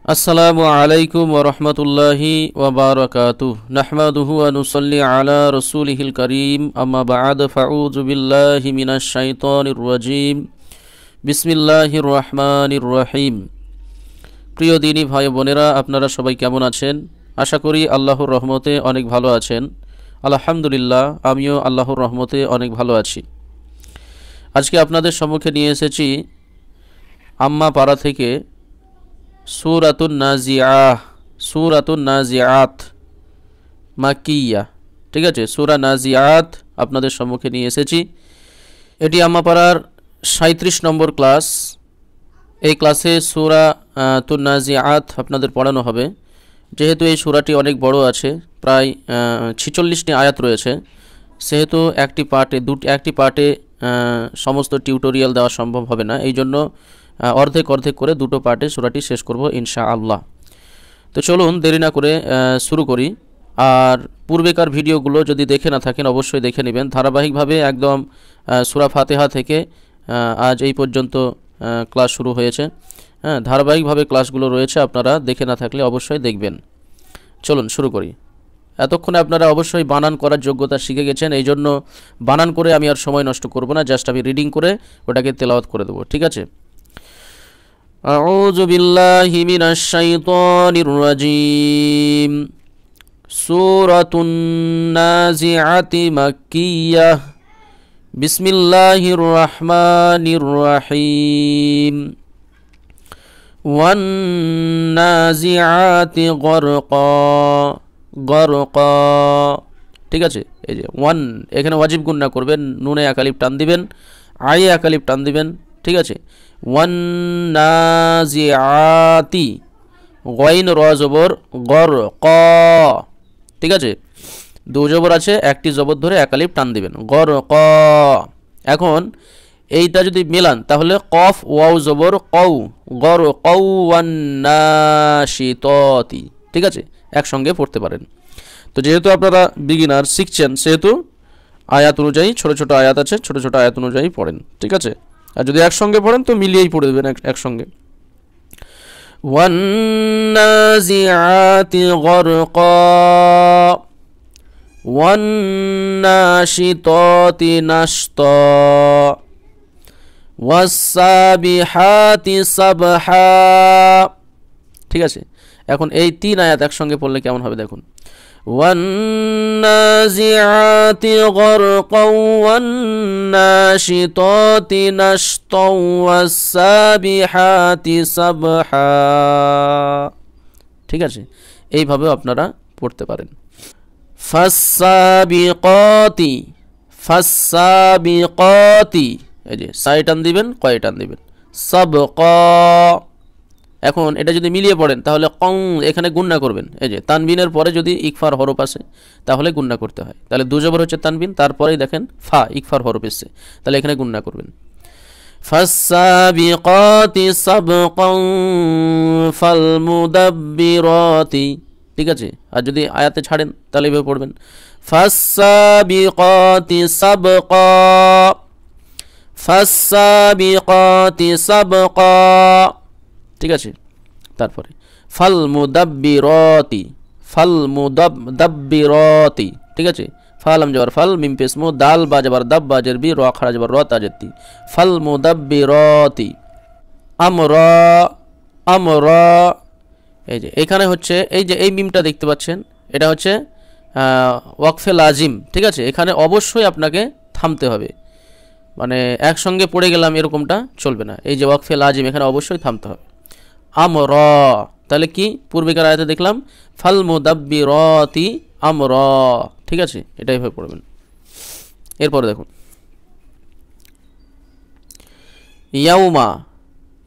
আসসালামু আলাইকুম ওয়া রাহমাতুল্লাহি ওয়া বারাকাতুহু নাহমাদুহু ওয়া নুসাল্লি আলা রাসূলিহিল কারীম আম্মা বা'দ ফাউযু বিল্লাহি মিনাশ শাইতানির রাজীম বিসমিল্লাহির রহমানির রহিম। প্রিয় দিনী ভাই বোনেরা, আপনারা সবাই কেমন আছেন? আশা করি আল্লাহর রহমতে অনেক ভালো আছেন। আলহামদুলিল্লাহ, আমিও আল্লাহর রহমতে অনেক ভালো আছি। আজকে আপনাদের সম্মুখে নিয়ে এসেছি আম্মা পাড়া থেকে সূরাতুন নাজিআহ, সূরাতুন নাজিআত মাক্কিয়া। ঠিক আছে, সূরা নাজিআত আপনাদের সম্মুখে নিয়ে এসেছি। এটি আম্মাপাড়ার 37 নম্বর ক্লাস। এই ক্লাসে সূরাতুন নাজিআত আপনাদের পড়ানো হবে। যেহেতু এই সূরাটি অনেক বড় আছে, প্রায় 46টি আয়াত রয়েছে, সেহেতু একটি পার্টে সমস্ত টিউটোরিয়াল দেওয়া সম্ভব হবে না। এই জন্য অর্ধেক করে দুটো পার্টে সূরাটি শেষ করব ইনশাআল্লাহ। তো চলুন দেরি না করে শুরু করি। আর পূর্বেকার ভিডিওগুলো যদি দেখে না থাকেন অবশ্যই দেখে নেবেন। ধারাবাহিকভাবে একদম সূরা ফাতিহা থেকে আজ এই পর্যন্ত ক্লাস শুরু হয়েছে। ধারাবাহিকভাবে ক্লাসগুলো রয়েছে, আপনারা দেখে না থাকলে অবশ্যই দেখবেন। চলুন শুরু করি। এতক্ষণে আপনারা অবশ্যই বানান করার যোগ্যতা শিখে গেছেন, এই জন্য বানান করে আমি আর সময় নষ্ট করব না, জাস্ট আমি রিডিং করে ওটাকে তেলাওয়াত করে দেবো। ঠিক আছে। আউযু বিল্লাহি মিনাশ শাইতানির রাজীম। সূরাতুন নাজিআতি মাক্কিয়াহ। বিসমিল্লাহির রহমানির রহিম। ওয়ান নাজিআতি গরকা। ঠিক আছে, এই যে ওয়ান, এখানে ওয়াজিব গুণনা করবেন, নুনে একালিফ টান দিবেন, আয়ে একালিফ টান দিবেন। ঠিক আছে। ওয়ান নাজিআতি, গইন র জবর গর ক। ঠিক আছে, দু জবর আছে, একটি জবর ধরে একালিফ টান দিবেন, গর ক। এখন এইটা যদি মেলান তাহলে কফ ওয়াও জবর কউ, গর কউ ওয়ান নাশিতাতি। ঠিক আছে, একসঙ্গে পড়তে পারেন। তো যেহেতু আপনারা বিগিনার শিখছেন, সেহেতু আয়াত অনুযায়ী ছোট ছোট আয়াত আছে, ছোট ছোট আয়াত অনুযায়ী পড়েন। ঠিক আছে, আর যদি একসঙ্গে পড়েন তো মিলিয়েই পড়ে দেবেন একসঙ্গে। ওয়ান নাজিআতি গরকা, ওয়ান নাশিতাতি নাশতা, ওয়াসসাবিহাতি সাবহা। ঠিক আছে, এখন এই 3 আয়াত একসঙ্গে পড়লে কেমন হবে দেখুন। ওয়ান নাজিআতি গরকা, ওয়ান নাশিতাতি নাশতা, ওয়াসসাবিহাতি সাবহা। ঠিক আছে, এইভাবেও আপনারা পড়তে পারেন। ফাসসাবিকাতি, ফাসসাবিকাতি, এই যে সাই টান দিবেন, কয় টান দিবেন, সাবকা। এখন এটা যদি মিলিয়ে পড়েন তাহলে কং, এখানে গুণনা করবেন। এই যে তানবিনের পরে যদি ইকফার হরফ আসে তাহলে গুণনা করতে হয়। তাহলে দু জবর হচ্ছে তানবিন, তারপরেই দেখেন ফা ইকফার হরফ এসছে, তাহলে এখানে গুণনা করবেন। ফাসসাবিকাতি সাবকান ফালমুদাব্বিরাতি। ঠিক আছে, আর যদি আয়াতে ছাড়েন তাহলে এভাবে পড়বেন, ফাসসাবিকাতি সাবকা, ফাসসাবিকাতি সাবকা। ঠিক আছে, তারপরে ফাল মুদাব্বিরাতি, ফাল মুদাব্বিরাতি। ঠিক আছে, ফালাম জবর ফাল, মিম পেশ মু, দাল বা জবর দাব, বা জের বি, র খাড়া জবর র, তা জের তি, ফাল মুদাব্বিরাতি। আমরা, আমরা, এই যে এখানে হচ্ছে এই যে এই মিমটা দেখতে পাচ্ছেন, এটা হচ্ছে ওয়াকফে লাজিম। ঠিক আছে, এখানে অবশ্যই আপনাকে থামতে হবে, মানে একসঙ্গে পড়ে গেলাম এরকমটা চলবে না। এই যে ওয়াকফে লাজিম, এখানে অবশ্যই থামতে হবে। আমরা, তাহলে কি পূর্বেকার আয়াতে দেখলাম ফাল মুদাব্বিরাতি আমরা। ঠিক আছে, এটাই ভাবে পড়বেন। এরপরে দেখুন ইয়াউমা,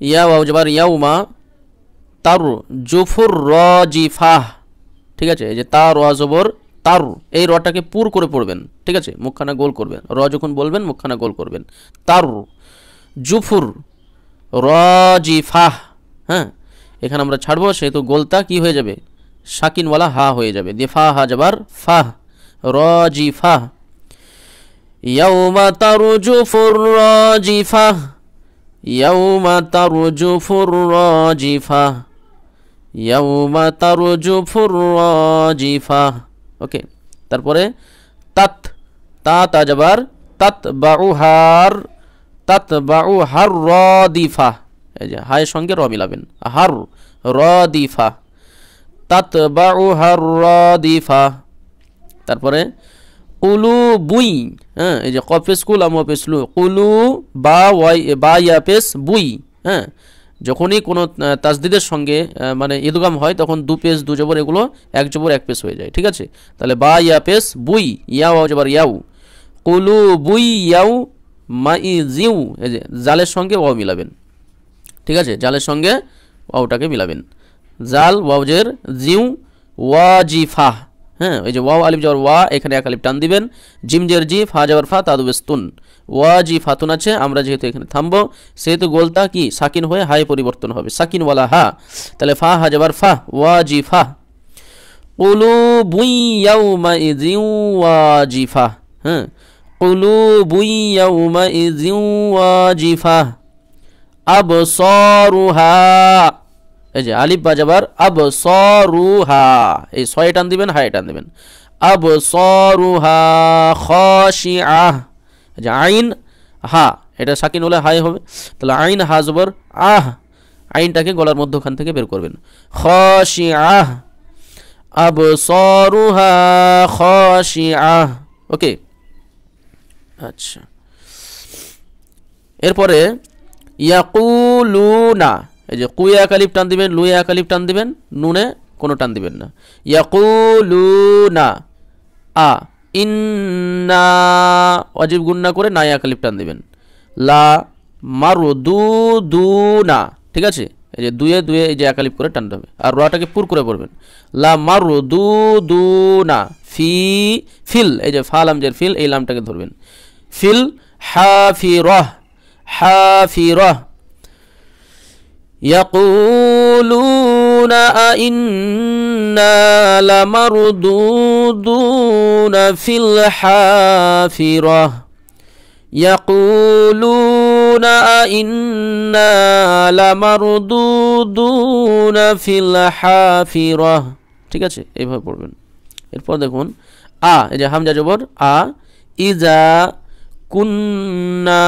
ইয়া ওয়াও জবর ইয়াউমা, তার জুফুর রাজিফাহ। ঠিক আছে, এই যে তার র জবর তার, এই রটাকে পুর করে পড়বেন। ঠিক আছে, মুখখানা গোল করবেন, র যখন বলবেন মুখখানা গোল করবেন। তার জুফুর রাজিফাহ। হ্যাঁ, এখানে আমরা ছাড়বো, সেহেতু গোলতা কি হয়ে যাবে, শাকিনওয়ালা হা হয়ে যাবে, দিয়ে ফা হা জবর ফাহ, রাজিফাহ। ইয়াউমা তারজুফুর রাজিফাহ, ইয়াউমা তারজুফুর রাজিফাহ, ইয়াউমা তারজুফুর রাজিফা। ওকে, তারপরে তাত, তা যাবার তাতবাউহার রাদিফা, এই যে হায়ের সঙ্গে র মিলাবেন, হার রাদিফা, তাতবাউহার রাদিফা। তারপরে কুলু বুই, হ্যাঁ, এই যে কফেস কুল আম পেসলু, কুলু বা ওয়াই বা ইয়া পেস বুই, হ্যাঁ, যখনই কোনো তাসদিদের সঙ্গে মানে ইদগাম হয় তখন দু পেস দু জবর এগুলো এক জবর এক পেস হয়ে যায়, ঠিক আছে। তাহলে বা ইয়া পেস বুই, ইয়া ওয়াও জবর ইয়াউ, কুলু বুই ইয়াউ মাই জিউ, এই যে জালের সঙ্গে ওয়াও মিলাবেন, ঠিক আছে, জালের সঙ্গে ওয়াওটাকে মিলাবেন, জাল ওয়াওজের জিউ ওয়াজিফা, হ্যাঁ, এই যে ওয়াও আলিফ যাওয়ার ওয়া, এখানে এক আলিফ টান দিবেন, জিম জের জি, ফা যাওয়ার ফা, তাদুবেস্তুন, ওয়াজিফাতুন আছে, আমরা যেহেতু এখানে থামবো সেহেতু গোলতা কি সাকিন হয়ে হাই পরিবর্তন হবে, সাকিন ওয়ালা হা, তাহলে ফা হা যাবার ফা, ওয়াজিফা, কুলুবুন ইয়াউমাইযিন ওয়াজিফা, হ্যাঁ, কুলুবুন ইয়াউমাইযিন ওয়াজিফা, আবসারুহা, এই যে আলিফ বা যাবার আবসারুহা, এই ছয় টান দিবেন, হাই টান দিবেন, আবসারুহা খাশিআহ, এই যে আইন হা, এটা সাকিন হলে হাই হবে, তাহলে আইন হা জবর আহ, আইনটাকে গলার মধ্যখান থেকে বের করবেন, খাশিআহ, আবসারুহা খাশিআহ। ওকে, আচ্ছা, এরপরে ইয়াকুলুনা, এই যে কুয়া কালিফ টান দিবেন, লুয়া কালিফ টান দিবেন, নুনে কোনো টান দিবেন না, ইয়াকুলুনা, আ ইন্না ওয়াজিব গুন্না করে নায়া কালিফ টান দিবেন, লা মারুদুদুনা, ঠিক আছে, এই যে দুয়ে দুয়ে এই যে একালিফ করে টানতে হবে, আর রাটাকে পুর করে পড়বেন, লা মারুদুদুনা, ফি ফিল, এই যে ফা লামজের ফিল, এই লামটাকে ধরবেন, ফিল হাফিরাহ, হাফিরাহ, ইয়াকুলুনা আইন্না লামারদুদুনা ফিল হাফিরাহ, ইয়াকুলুনা আইন্না লামারদুদুনা ফিল হাফিরাহ, ঠিক আছে, এইভাবে পড়বেন। এরপর দেখুন আ, এই যে হামজা জবর আ, ইজা কুন্না,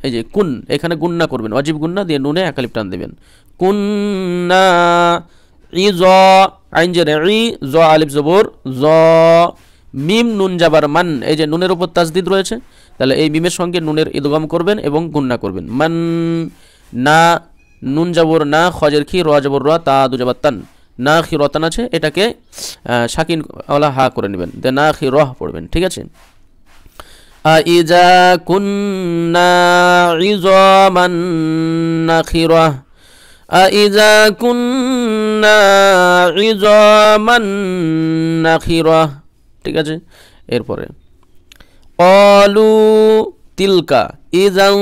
এই যে কুন, এখানে গুন্না করবেন, ওয়াজিব গুন্না দিয়ে নুনে একালিফ টান দেবেন, কুন্না, ইজ আইন জের ই, জ আলিফ জবর জ, মিম নুন যাবার মান, এই যে নুনের উপর তাসদিদ রয়েছে, তাহলে এই মিমের সঙ্গে নুনের ইদগাম করবেন এবং গুন্না করবেন, মান, না, নুন যাবর না, খজের খি, র যাবর র, তা দু যাবার তান, না খি রতান আছে, এটাকে সাকিন ওয়ালা হা করে নেবেন, দে না খি রহ পড়বেন, ঠিক আছে। আইজা কুন্না ইযামান নাখিরা, আইজা কুন্না ইযামান নাখিরা, ঠিক আছে। এরপরে ক্বালু তিলকা ইযান,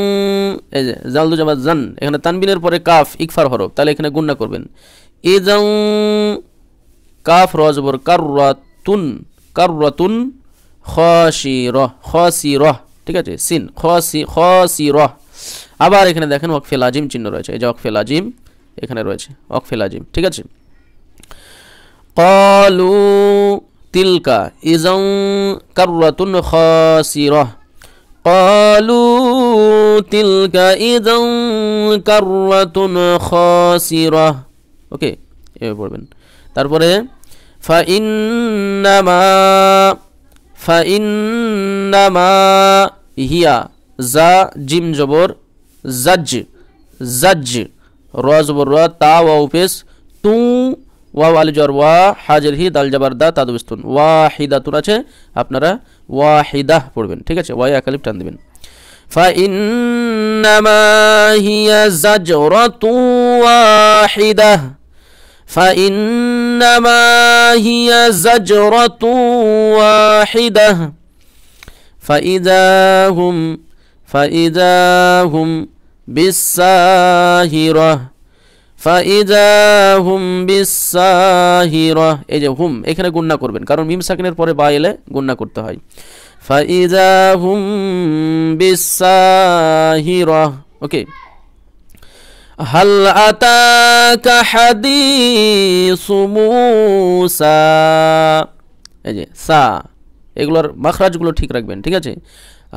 এই যে জাল দু জামা জান, এখানে তানবিনের পরে কাফ ইকফার হরফ, তাহলে এখানে গুন্না করবেন, ইযান কাফ র জবর কাররাতুন, কাররাতুন, খাসিরাহ, খাসিরাহ, ঠিক আছে, সিন খাসিরাহ। আবার এখানে দেখেন ওয়াকফে লাজিম চিহ্ন রয়েছে, এই যে ওয়াকফে লাজিম এখানে রয়েছে, ওয়াকফে লাজিম, ঠিক আছে। ক্বালু তিলকা ইযান কাররাতুন খাসিরাহ, ক্বালু তিলকা ইযান কাররাতুন খাসিরাহ। ওকে, এভাবে পড়বেন। তারপরে ফাইন্নামা হিয়া, জা জিম জবর জাজ, জাজ, র জবর র, তা ওয়াও পেশ, তু ওয়াও আলিফ জবর ওয়া, হাজের হি, দাল জবর দা, তাদুবিস্তুন, ওয়াহিদাতুন আছে, আপনারা ওয়াহিদাহ পড়বেন, ঠিক আছে, ওয়া এক আলিফ টান দিবেন। ফাইন্নামা হিয়া জাজরাতু ওয়াহিদাহ, فإنما هي زجرة واحدة فإذا هم بالساهرة, فإذا هم بالساهرة, এই যে হুম এখানে গুণনা করবেন, কারণ মিম সাকিনের পরে বা এলে গুণনা করতে হয়, فإذا هم بالساهرة। ওকে, হাল আতাকা হাদিসু মূসা, এই যে সা, এগুলোর মাখরাজগুলো ঠিক রাখবেন, ঠিক আছে।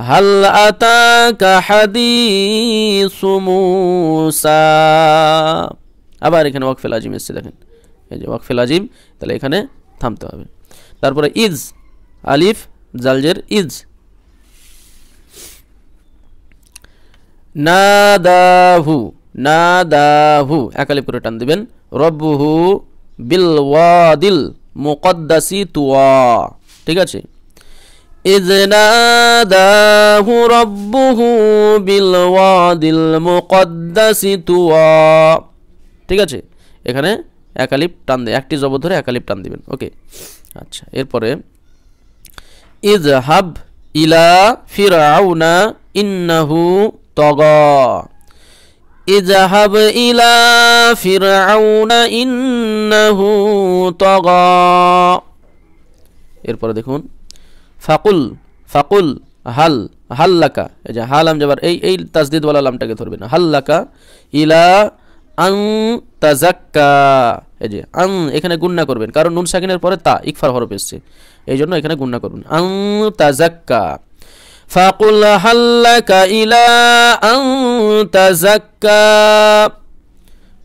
হাল আতাকা হাদিসু মূসা, আবার এখানে ওয়াকফে লাজিম এসছে, দেখেন এই যে ওয়াকফে লাজিম, তাহলে এখানে থামতে হবে। তারপরে ইজ, আলিফ জালজের ইজ। নাদাহু, নাদাহু একালিফ করে টান দিবেন। রব্বুহু বিল ওয়াদিল মুকদ্দাসি তুয়া, ঠিক আছে। ইজ নাদাহু রব্বুহু বিল ওয়াদিল মুকদ্দাসি তুয়া, ঠিক আছে। এখানে একালিফ টান দিয়ে একটি জবর ধরে একালিফ টান দিবেন, ওকে। আচ্ছা, এরপরে ইযহাব ইলা ফিরআউনা ইন্নাহু তাগা, ইযহাব ইলা ফিরআউনা ইন্নাহু তাগা। এরপরে দেখুন ফাকুল, ফাকুল হাল, হাল্লাকা, এই যে হালাম যাবার এই তাসদিদ ওয়ালা লামটাকে ধরবেন। হাল্লাকা ইলা আন তাজাক্কা, এই যে আন এখানে গুণনা করবেন, কারণ নুন সাকিনের পরে তা ইকফার হরফ এসছে, এই জন্য এখানে গুণনা করবেন। আন তাজাক্কা, ফাকুল হাল্লাকা ইলা আন তাজাক্কা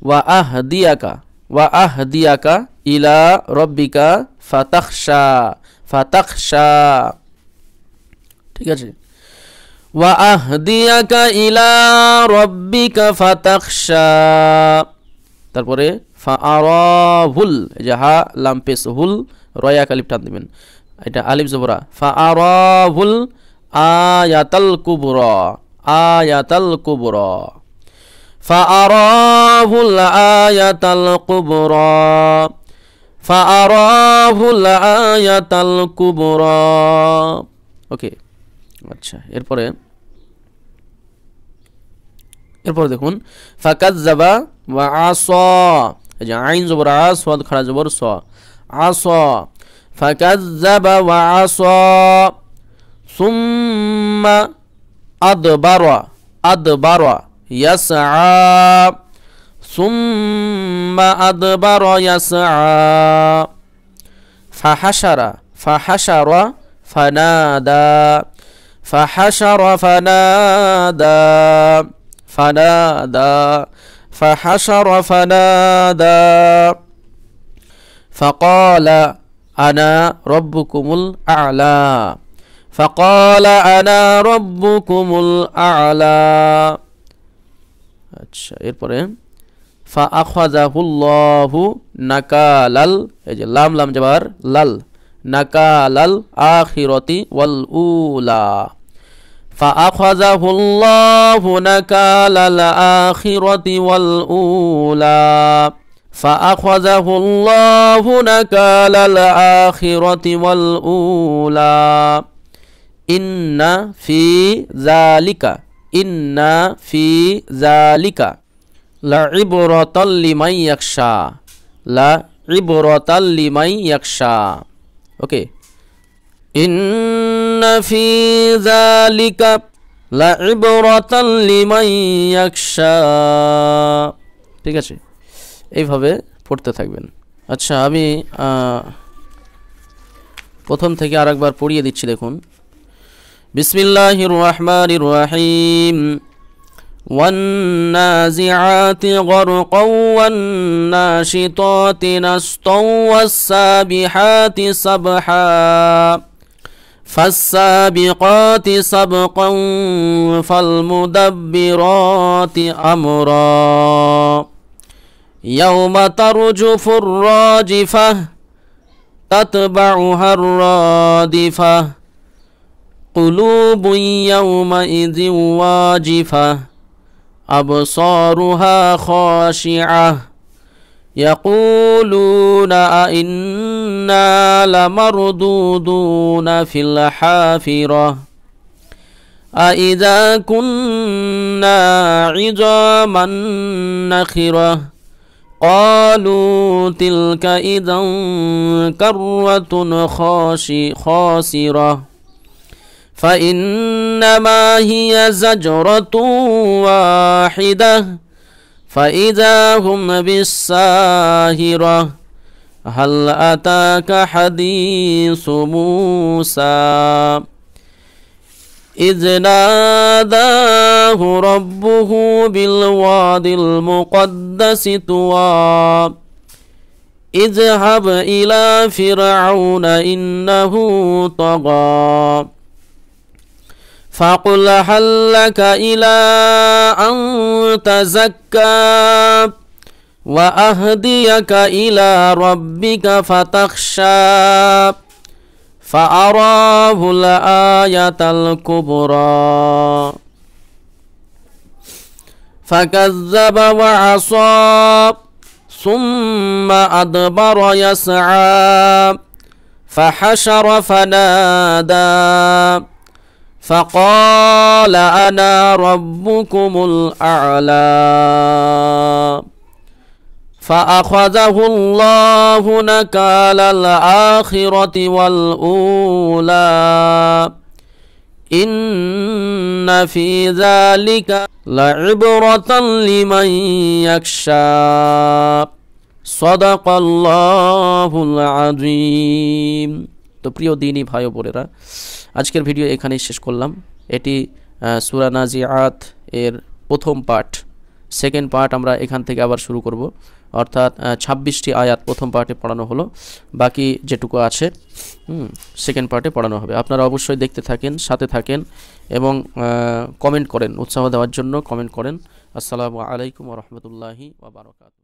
ওয়া আহদিয়াকা, ওয়া আহদিয়াকা ইলা রব্বিকা ফাতাখশা, ফাতাখশা, ঠিক আছে। ওয়া আহদিয়াকা ইলা রব্বিকা ফাতাখশা। তারপরে ফাআরাহুল, এই যে হা লাম পেশ হুল, রয়া কালিফ টান দিবেন, এটা আলিফ জবরা। ফাআরাহুল আয়াতাল কুবরা, আয়াতাল কুবরা, ফাআরাহুল আয়াতাল কুবরা, ফাআরাহুল আয়াতাল কুবরা, ওকে। আচ্ছা, এরপরে দেখুন ফাকাজ্জাবা ওয়া আসা, এই যে আইন জবর আ, সাদ খাড়া জবর স, আসা, ফাকাজ্জাবা ওয়া আসা, সুম্মা আদবারা, আদবারা ইয়াসআ, সুম্মা আদবারা ইয়াসআ, ফাহাশারা, ফাহাশারা ফানাদা, ফাহাশারা ফানাদা, ফানাদা, ফাহাশারা ফানাদা, ফাকালা আনা রব্বুকুমুল আ'লা, ফাকালা আনা রব্বুকুমুল আ'লা। আচ্ছা, এরপরে ফাআখাযাহুল্লাহু নাকালাল, এই যে লাম লাম জবর লাল, নাকালাল আখিরাতি ওয়াল উলা, ফাআখাযাহুল্লাহু নাকালাল আখিরাতি ওয়াল উলা, ফাআখাযাহুল্লাহু নাকালাল আখিরাতি ওয়াল উলা। ইন্না ফি যালিকা, ইন্না ফি যালিকা লাইবরাতাল লিমান ইয়াখশা, লাইবরাতাল লিমান ইয়াখশা, ওকে। ইন্না ফি যালিকা লাইবরাতাল লিমান ইয়াখশা, ঠিক আছে, এইভাবে পড়তে থাকবেন। আচ্ছা, আমি প্রথম থেকে আরেকবার পড়িয়ে দিচ্ছি, দেখুন। বিসমিল্লাহির রহমানির রহিম। والنازعات غرقا والناشطات نشطا والسابحات سبحا فالسابقات سبقا فالمدبرات أمرا يوم ترجف الراجفة تتبعها الرادفة قلوب يومئذ واجفة أبصارها خاشعة يقولون أئنا لمردودون في الحافرة أئذا كنا عظاما نخرة قالوا تلك إذا كرة خاسرة فإنما هي زجرة واحدة فإذا هم بالساهرة هل أتاك حديث موسى إذ ناداه ربه بالواد المقدس طوى اذهب إلى فرعون إنه طغى فقل هل لك إلى أن تزكى وأهديك إلى ربك فتخشى فأراه الآية الكبرى فكذب وعصى ثم أدبر يسعى فحشر فنادى فقال أنا ربكم الأعلى فأخذه الله نكال الآخرة والأولى إن في ذلك لعبرة لمن يخشى صدق الله العظيم। তো প্রিয় দিনী ভাই ও বোনেরা, আজকের ভিডিও এখানেই শেষ করলাম। এটি সূরা নাজিআত এর প্রথম পার্ট। সেকেন্ড পার্ট আমরা এখান থেকে আবার শুরু করব, অর্থাৎ 26টি আয়াত প্রথম পার্টে পড়ানো হলো, বাকি যেটুকু আছে সেকেন্ড পার্টে পড়ানো হবে। আপনারা অবশ্যই দেখতে থাকেন, সাথে থাকেন এবং কমেন্ট করেন, উৎসাহ দেওয়ার জন্য কমেন্ট করেন। আসসালামু আলাইকুম ওয়া রাহমাতুল্লাহি ওয়া বারাকাতুহু।